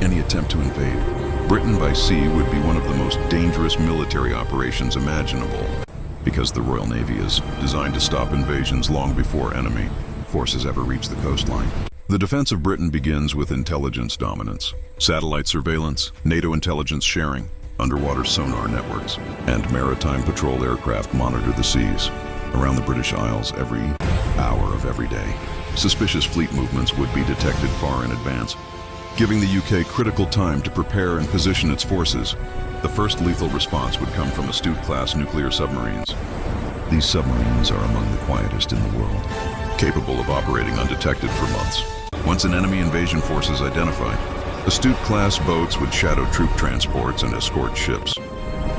any attempt to invade. Britain by sea would be one of the most dangerous military operations imaginable, because the Royal Navy is designed to stop invasions long before enemy forces ever reach the coastline. The defense of Britain begins with intelligence dominance, satellite surveillance, NATO intelligence sharing, underwater sonar networks, and maritime patrol aircraft monitor the seas around the British Isles every hour of every day. Suspicious fleet movements would be detected far in advance, giving the UK critical time to prepare and position its forces. The first lethal response would come from Astute-class nuclear submarines. These submarines are among the quietest in the world, capable of operating undetected for months. Once an enemy invasion force is identified, Astute-class boats would shadow troop transports and escort ships,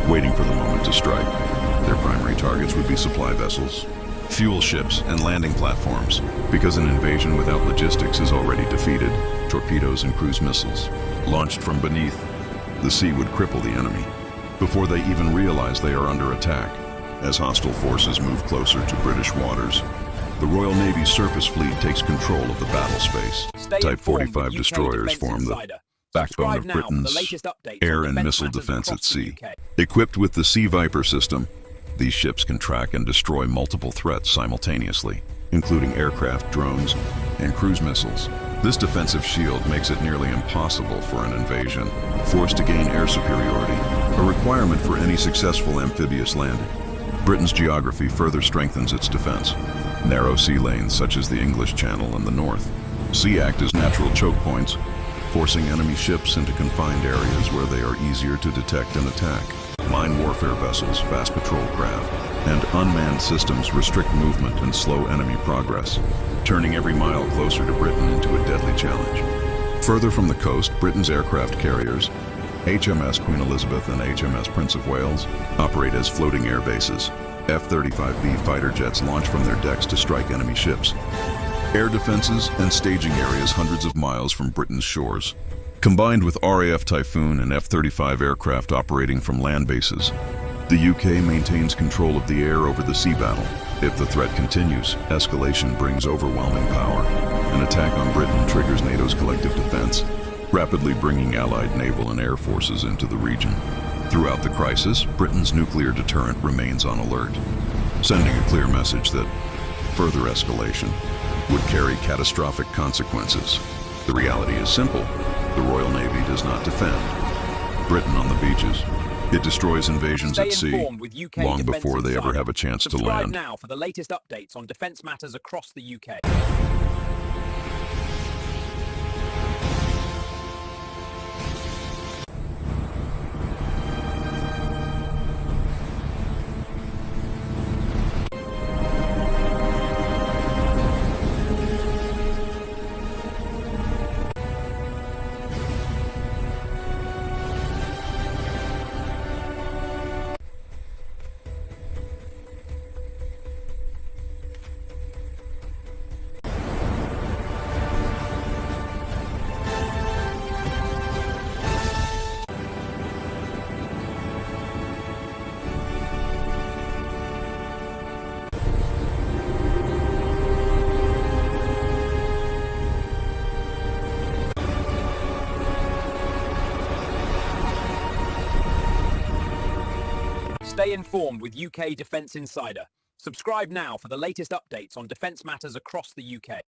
waiting for the moment to strike. Their primary targets would be supply vessels, fuel ships, and landing platforms. Because an invasion without logistics is already defeated, torpedoes and cruise missiles, launched from beneath the sea, would cripple the enemy before they even realize they are under attack. As hostile forces move closer to British waters, the Royal Navy's surface fleet takes control of the battle space. Type 45 destroyers form the backbone of Britain's air and missile defense at sea. Equipped with the Sea Viper system, these ships can track and destroy multiple threats simultaneously, including aircraft, drones, and cruise missiles. This defensive shield makes it nearly impossible for an invasion forced to gain air superiority, a requirement for any successful amphibious landing. Britain's geography further strengthens its defense. Narrow sea lanes such as the English Channel and the North Sea act as natural choke points, forcing enemy ships into confined areas where they are easier to detect and attack. Mine warfare vessels, fast patrol craft, and unmanned systems restrict movement and slow enemy progress, turning every mile closer to Britain into a deadly challenge. Further from the coast, Britain's aircraft carriers, HMS Queen Elizabeth and HMS Prince of Wales, operate as floating air bases. F-35B fighter jets launch from their decks to strike enemy ships. Air defenses and staging areas hundreds of miles from Britain's shores. Combined with RAF Typhoon and F-35 aircraft operating from land bases, the UK maintains control of the air over the sea battle. If the threat continues, escalation brings overwhelming power. An attack on Britain triggers NATO's collective defense, rapidly bringing allied naval and air forces into the region. Throughout the crisis, Britain's nuclear deterrent remains on alert, sending a clear message that further escalation would carry catastrophic consequences. The reality is simple. The Royal Navy does not defend Britain on the beaches. It destroys invasions at sea long before they ever have a chance to land. Subscribe now for the latest updates on defense matters across the UK. Stay informed with UK Defence Insider. Subscribe now for the latest updates on defence matters across the UK.